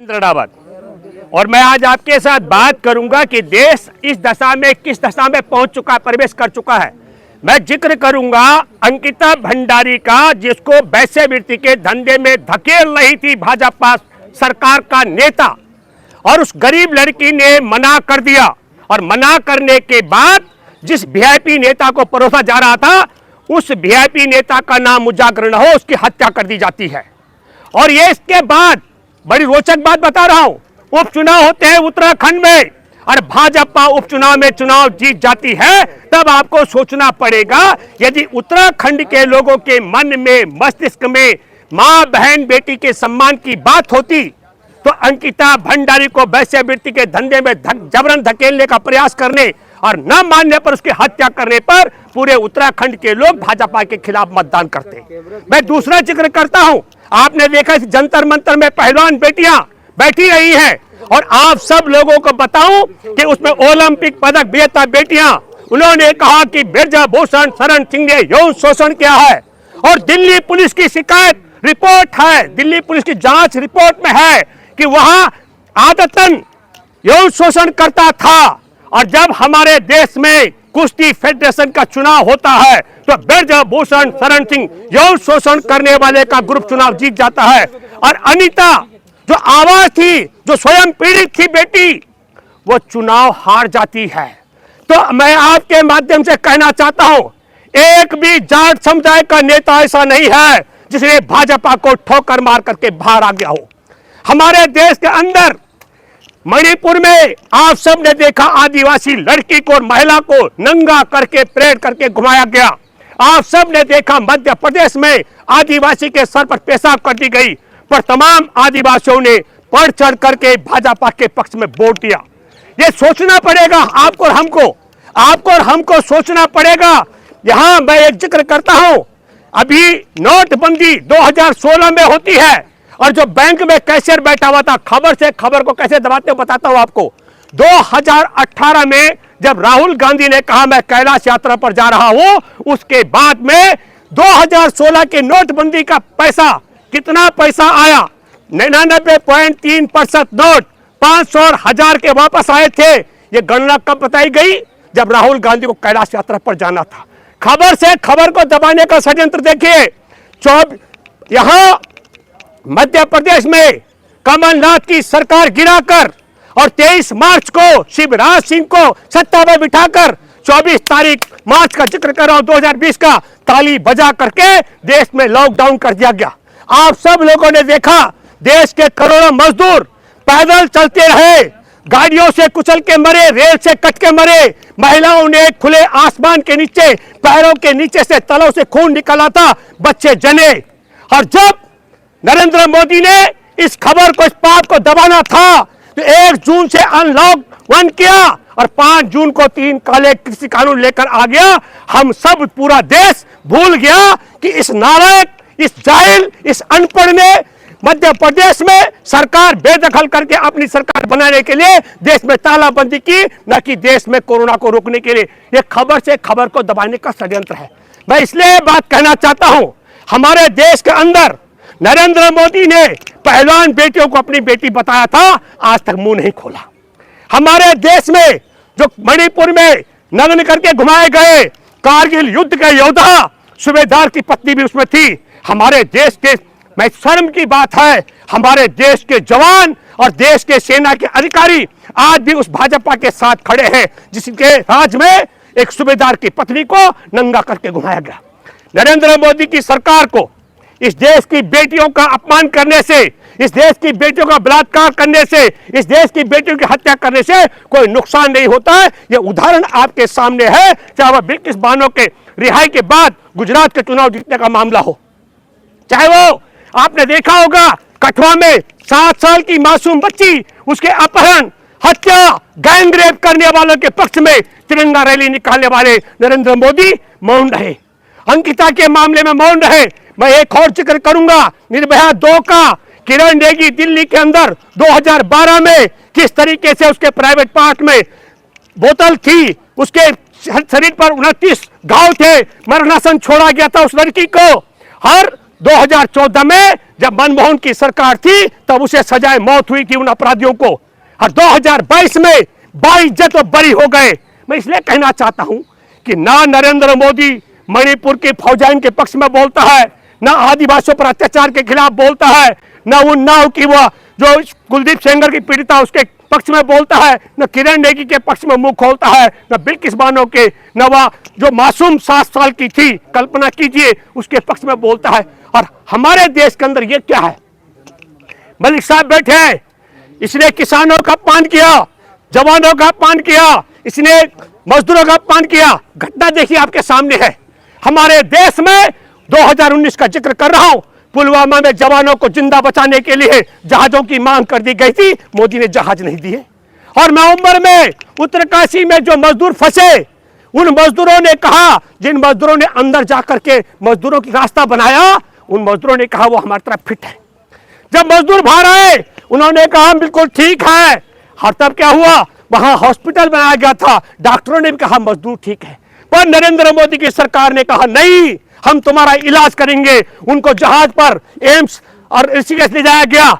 नरेंद्र रावत, और मैं आज आपके साथ बात करूंगा कि देश इस दशा में किस दशा में पहुंच चुका, प्रवेश कर चुका है। मैं जिक्र करूंगा अंकिता भंडारी का, जिसको वैश्यवृत्ति के धंधे में धकेल रही थी भाजपा सरकार का नेता, और उस गरीब लड़की ने मना कर दिया, और मना करने के बाद जिस वीआईपी नेता को परोसा जा रहा था, उस वीआईपी नेता का नाम उजागर न हो, उसकी हत्या कर दी जाती है। और ये इसके बाद बड़ी रोचक बात बता रहा हूं, उपचुनाव होते हैं उत्तराखंड में, और भाजपा उपचुनाव में चुनाव जीत जाती है, तब आपको सोचना पड़ेगा यदि उत्तराखंड के लोगों के मन में, मस्तिष्क में मां बहन बेटी के सम्मान की बात होती, तो अंकिता भंडारी को वैश्यवृत्ति के धंधे में जबरन धकेलने का प्रयास करने और न मानने पर उसकी हत्या करने पर पूरे उत्तराखंड के लोग भाजपा के खिलाफ मतदान करते। मैं दूसरा जिक्र करता हूं, आपने देखा इस जंतर मंतर में पहलवान बेटियां बैठी रही हैं, और आप सब लोगों को बताऊं कि उसमें ओलंपिक पदक विजेता बेटियां, उन्होंने कहा कि ब्रजभूषण शरण सिंह ने यौन शोषण किया है, और दिल्ली पुलिस की शिकायत रिपोर्ट है, दिल्ली पुलिस की जांच रिपोर्ट में है कि वहां आदतन यौन शोषण करता था। और जब हमारे देश में कुश्ती फेडरेशन का चुनाव होता है तो ब्रजभूषण शरण सिंह यौन शोषण करने वाले का ग्रुप चुनाव जीत जाता है, और अनीता जो आवाज थी, जो स्वयं पीड़ित थी बेटी, वो चुनाव हार जाती है। तो मैं आपके माध्यम से कहना चाहता हूं, एक भी जाट समुदाय का नेता ऐसा नहीं है जिसने भाजपा को ठोकर मार करके बाहर आ गया हो। हमारे देश के अंदर मणिपुर में आप सब ने देखा, आदिवासी लड़की को और महिला को नंगा करके परेड करके घुमाया गया। आप सब ने देखा मध्य प्रदेश में आदिवासी के सर पर पेशाब कर दी गई, पर तमाम आदिवासियों ने बढ़ चढ़ करके भाजपा के पक्ष में वोट दिया। ये सोचना पड़ेगा आपको और हमको सोचना पड़ेगा। यहां मैं एक जिक्र करता हूं, अभी नोटबंदी 2016 में होती है, और जो बैंक में कैशियर बैठा हुआ था, खबर से खबर को कैसे दबाते हो बताता हूं आपको। 2018 में जब राहुल गांधी ने कहा मैं कैलाश यात्रा पर जा रहा हूं, उसके बाद में 2016 के नोटबंदी का पैसा, कितना पैसा आया? 99.3% नोट 500 और 1000 के वापस आए थे। ये गणना कब बताई गई? जब राहुल गांधी को कैलाश यात्रा पर जाना था। खबर से खबर को दबाने का षड्यंत्र देखिए। यहां मध्य प्रदेश में कमलनाथ की सरकार गिराकर और 23 मार्च को शिवराज सिंह को सत्ता में बिठाकर 24 तारीख मार्च का जिक्र कर रहा हूं 2020 का, ताली बजा करके देश में लॉकडाउन कर दिया गया। आप सब लोगों ने देखा, देश के करोड़ों मजदूर पैदल चलते रहे, गाड़ियों से कुचल के मरे, रेल से कट के मरे, महिलाओं ने खुले आसमान के नीचे, पैरों के नीचे से तलों से खून निकला था, बच्चे जने। और जब नरेंद्र मोदी ने इस खबर को, इस पाप को दबाना था, तो 1 जून से अनलॉक 1 किया, और 5 जून को 3 काले कृषि कानून लेकर आ गया। हम सब, पूरा देश भूल गया कि इस नालायक, इस जाहिल, इस अनपढ़ ने मध्य प्रदेश में सरकार बेदखल करके अपनी सरकार बनाने के लिए देश में तालाबंदी की, न कि देश में कोरोना को रोकने के लिए। यह खबर से खबर को दबाने का षड्यंत्र है। मैं इसलिए बात कहना चाहता हूं, हमारे देश के अंदर नरेंद्र मोदी ने पहलवान बेटियों को अपनी बेटी बताया था, आज तक मुंह नहीं खोला। हमारे देश में जो मणिपुर में नग्न करके घुमाए गए कारगिल युद्ध के योद्धा, सूबेदार की पत्नी भी उसमें थी। हमारे देश के, मैं शर्म की बात है, हमारे देश के जवान और देश के सेना के अधिकारी आज भी उस भाजपा के साथ खड़े हैं जिसके राज में एक सूबेदार की पत्नी को नंगा करके घुमाया गया। नरेंद्र मोदी की सरकार को इस देश की बेटियों का अपमान करने से, इस देश की बेटियों का बलात्कार करने से, इस देश की बेटियों की हत्या करने से कोई नुकसान नहीं होता है। यह उदाहरण आपके सामने है, चाहे वह बिल्किस बानो के रिहाई के बाद गुजरात के चुनाव जीतने का मामला हो, चाहे वो आपने देखा होगा कठुआ में 7 साल की मासूम बच्ची, उसके अपहरण, हत्या, गैंगरेप करने वालों के पक्ष में तिरंगा रैली निकालने वाले नरेंद्र मोदी मौन रहे। अंकिता के मामले में मौन रहे। मैं एक और जिक्र करूंगा, निर्भया 2 का, किरण नेगी दिल्ली के अंदर 2012 में किस तरीके से उसके प्राइवेट पार्ट में बोतल थी, उसके शरीर पर 29 घाव थे, मरणासन छोड़ा गया था उस लड़की को। हर 2014 में जब मनमोहन की सरकार थी तब उसे सजाए मौत हुई थी उन अपराधियों को, और 2022 में बाइज्जत बरी हो गए। मैं इसलिए कहना चाहता हूं कि ना नरेंद्र मोदी मणिपुर के फौजाइन के पक्ष में बोलता है, ना आदिवासियों पर अत्याचार के खिलाफ बोलता है, ना उन्नाव की वह जो कुलदीप सेंगर की पीड़िता उसके पक्ष में बोलता है, न किरण नेगी के पक्ष में मुंह खोलता है, न बिल्किस बानो के, न वह जो मासूम 7 साल की थी, कल्पना कीजिए, उसके पक्ष में बोलता है। और हमारे देश के अंदर ये क्या है? मलिक साहब बैठे हैं, इसने किसानों का अपमान किया, जवानों का अपमान किया, इसने मजदूरों का अपमान किया। घटना देखिए आपके सामने है। हमारे देश में 2019 का जिक्र कर रहा हूं, पुलवामा में जवानों को जिंदा बचाने के लिए जहाजों की मांग कर दी गई थी, मोदी ने जहाज नहीं दिए। और नवंबर में उत्तरकाशी में जो मजदूर फंसे, उन मजदूरों ने कहा, जिन मजदूरों ने अंदर जाकर के मजदूरों की रास्ता बनाया, उन मजदूरों ने कहा वो हमारी तरफ फिट है। जब मजदूर बाहर आए, उन्होंने कहा बिल्कुल ठीक है। और तब क्या हुआ? वहां हॉस्पिटल बनाया गया था, डॉक्टरों ने भी कहा मजदूर ठीक है। पर नरेंद्र मोदी की सरकार ने कहा नहीं, हम तुम्हारा इलाज करेंगे। उनको जहाज पर एम्स और ऋषिकेश ले जाया गया।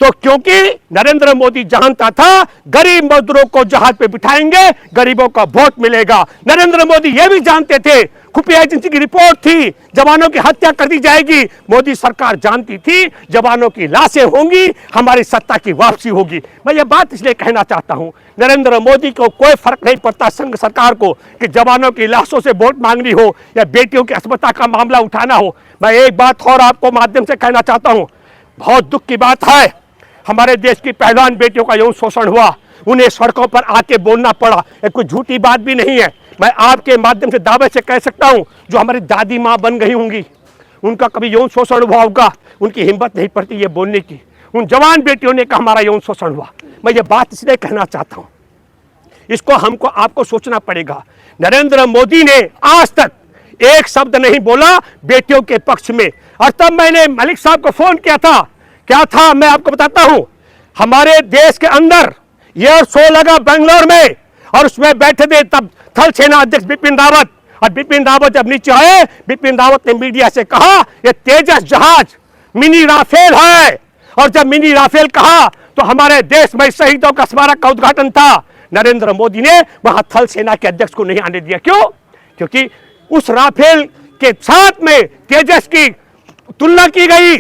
तो क्योंकि नरेंद्र मोदी जानता था गरीब मजदूरों को जहाज पे बिठाएंगे, गरीबों का वोट मिलेगा। नरेंद्र मोदी ये भी जानते थे, खुफिया एजेंसी की रिपोर्ट थी, जवानों की हत्या कर दी जाएगी। मोदी सरकार जानती थी जवानों की लाशें होंगी, हमारी सत्ता की वापसी होगी। मैं ये बात इसलिए कहना चाहता हूं, नरेंद्र मोदी को कोई फर्क नहीं पड़ता संघ सरकार को कि जवानों की लाशों से वोट मांगनी हो या बेटियों की अस्पताल का मामला उठाना हो। मैं एक बात और आपको माध्यम से कहना चाहता हूं, बहुत दुख की बात है, हमारे देश की पहलवान बेटियों का यौन शोषण हुआ, उन्हें सड़कों पर आके बोलना पड़ा। ये कोई झूठी बात भी नहीं है। मैं आपके माध्यम से दावे से कह सकता हूं, जो हमारी दादी माँ बन गई होंगी, उनका कभी यौन शोषण हुआ होगा, उनकी हिम्मत नहीं पड़ती ये बोलने की। उन जवान बेटियों ने कहा हमारा यौन शोषण हुआ। मैं ये बात इसलिए कहना चाहता हूं, इसको हमको आपको सोचना पड़ेगा। नरेंद्र मोदी ने आज तक एक शब्द नहीं बोला बेटियों के पक्ष में। और तब मैंने मलिक साहब को फोन किया था, क्या था मैं आपको बताता हूं। हमारे देश के अंदर यह शो लगा बेंगलोर में, और उसमें बैठे थे तब थल सेना अध्यक्ष बिपिन रावत। और बिपिन रावत जब नीचे आए, बिपिन रावत ने मीडिया से कहा यह तेजस जहाज मिनी राफेल है। और जब मिनी राफेल कहा तो हमारे देश में शहीदों का स्मारक का उद्घाटन था। नरेंद्र मोदी ने वहां थल सेना के अध्यक्ष को नहीं आने दिया। क्यों? क्योंकि उस राफेल के साथ में तेजस की तुलना की गई,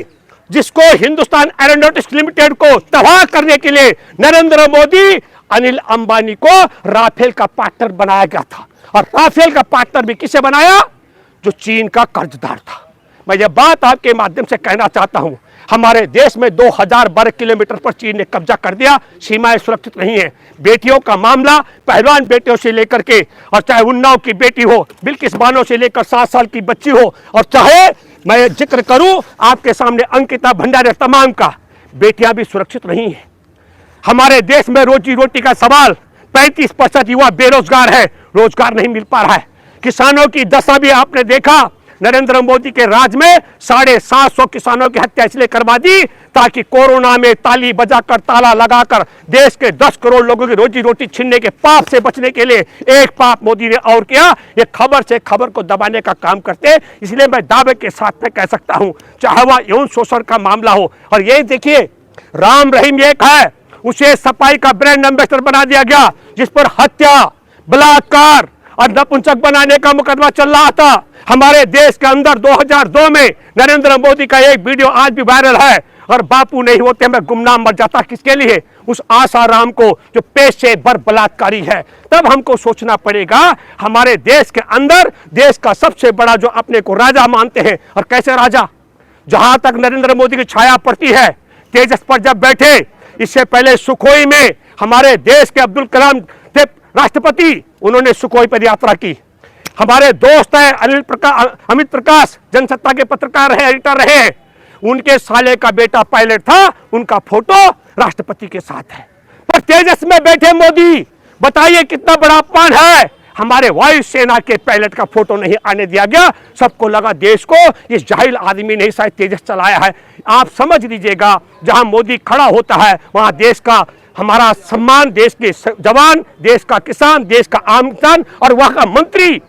जिसको हिंदुस्तान एरोनॉटिक्स लिमिटेड को तबाह करने के लिए नरेंद्र मोदी अनिल अंबानी को राफेल का पार्टनर बनाया गया था। और राफेल का पार्टनर भी किसे बनाया? जो चीन का कर्जदार था। मैं ये बात आपके माध्यम से कहना चाहता हूं, हमारे देश में 2000 वर्ग किलोमीटर पर चीन ने कब्जा कर दिया, सीमाएं सुरक्षित नहीं है। बेटियों का मामला, पहलवान बेटियों से लेकर के, और चाहे उन्नाव की बेटी हो, बिल्किस बानो से लेकर 7 साल की बच्ची हो, और चाहे मैं जिक्र करूं आपके सामने अंकिता भंडारी, तमाम का, बेटियां भी सुरक्षित नहीं है। हमारे देश में रोजी रोटी का सवाल, 35% युवा बेरोजगार है, रोजगार नहीं मिल पा रहा है। किसानों की दशा भी आपने देखा, नरेंद्र मोदी के राज में 750 किसानों की हत्या इसलिए करवा दी ताकि कोरोना में ताली बजाकर, ताला लगाकर देश के 10 करोड़ लोगों की रोजी रोटी छीनने के पाप से बचने के लिए एक पाप मोदी ने और किया। ये खबर से खबर को दबाने का काम करते। इसलिए मैं दावे के साथ में कह सकता हूं, चाहे वह यौन शोषण का मामला हो, और ये देखिए राम रहीम एक है, उसे सफाई का ब्रांड एम्बेसडर बना दिया गया, जिस पर हत्या, बलात्कार और नपुंसक बनाने का मुकदमा चल रहा था। हमारे देश के अंदर 2002 में नरेंद्र मोदी का एक वीडियो आज भी वायरल है, और बापू नहीं होते मैं गुमनाम मर जाता, किसके लिए? उस आसाराम को जो पेशेवर बलात्कारी है। तब हमको सोचना पड़ेगा, हमारे देश के अंदर देश का सबसे बड़ा जो अपने को राजा मानते हैं, और कैसे राजा, जहां तक नरेंद्र मोदी की छाया पड़ती है, तेजस पर जब बैठे, इससे पहले सुखोई में हमारे देश के अब्दुल कलाम थे राष्ट्रपति, उन्होंने सुखोई पर यात्रा की। हमारे दोस्त हैं अमित प्रकाश, जनसत्ता के पत्रकार रहे, एडिटर रहे, उनके साले का बेटा पायलट था, उनका फोटो राष्ट्रपति के साथ है। पर तेजस में बैठे मोदी, बताइए कितना बड़ा अपमान है। हमारे वायुसेना के पायलट का फोटो नहीं आने दिया गया। सबको लगा देश को इस जाहिल आदमी ने शायद तेजस चलाया है। आप समझ लीजिएगा, जहां मोदी खड़ा होता है वहां देश का हमारा सम्मान, देश के जवान, देश का किसान, देश का आम इंसान और वहां का मंत्री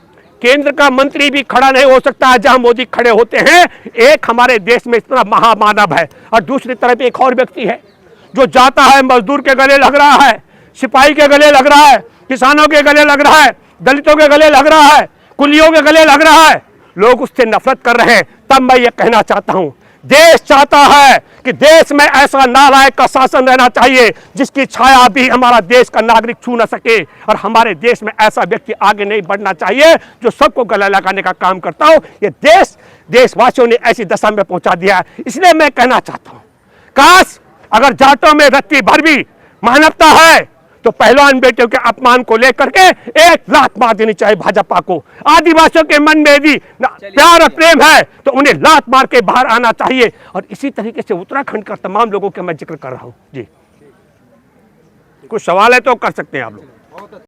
केंद्र का मंत्री भी खड़ा नहीं हो सकता है जहां मोदी खड़े होते हैं। एक हमारे देश में इतना महामानव है और दूसरी तरफ एक और व्यक्ति है जो जाता है, मजदूर के गले लग रहा है, सिपाही के गले लग रहा है, किसानों के गले लग रहा है, दलितों के गले लग रहा है, कुलियों के गले लग रहा है। लोग उससे नफरत कर रहे हैं। तब मैं ये कहना चाहता हूं, देश चाहता है कि देश में ऐसा नालायक का शासन रहना चाहिए जिसकी छाया भी हमारा देश का नागरिक छू न सके, और हमारे देश में ऐसा व्यक्ति आगे नहीं बढ़ना चाहिए जो सबको गला लगाने का काम करता हो। ये देशवासियों ने ऐसी दशा में पहुंचा दिया है। इसलिए मैं कहना चाहता हूं, काश अगर जाटों में रत्ती भर भी मानवता है तो पहलवान बेटियों के अपमान को लेकर के एक लात मार देनी चाहिए भाजपा को। आदिवासियों के मन में यदि प्यार और प्रेम है तो उन्हें लात मार के बाहर आना चाहिए। और इसी तरीके से उत्तराखंड का तमाम लोगों के मैं जिक्र कर रहा हूं। जी, कुछ सवाल है तो कर सकते हैं आप लोग।